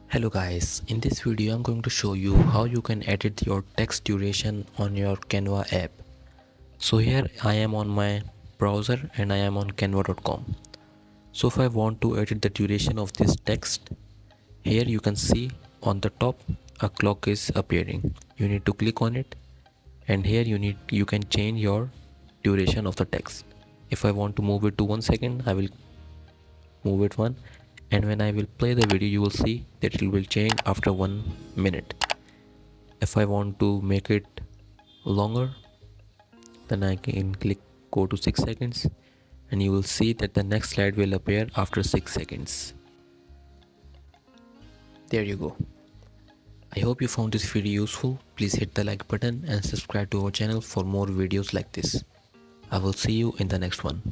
Hello guys, in this video I'm going to show you how you can edit your text duration on your Canva app. So here I am on my browser and I am on canva.com. So if I want to edit the duration of this text, here you can see on the top a clock is appearing. You need to click on it and here you can change your duration of the text. If I want to move it to 1 second, I will move it one, and when I will play the video you will see that it will change after 1 minute. If I want to make it longer, then I can click go to 6 seconds and you will see that the next slide will appear after 6 seconds. There you go. I hope you found this video useful. Please hit the like button and subscribe to our channel for more videos like this. I will see you in the next one.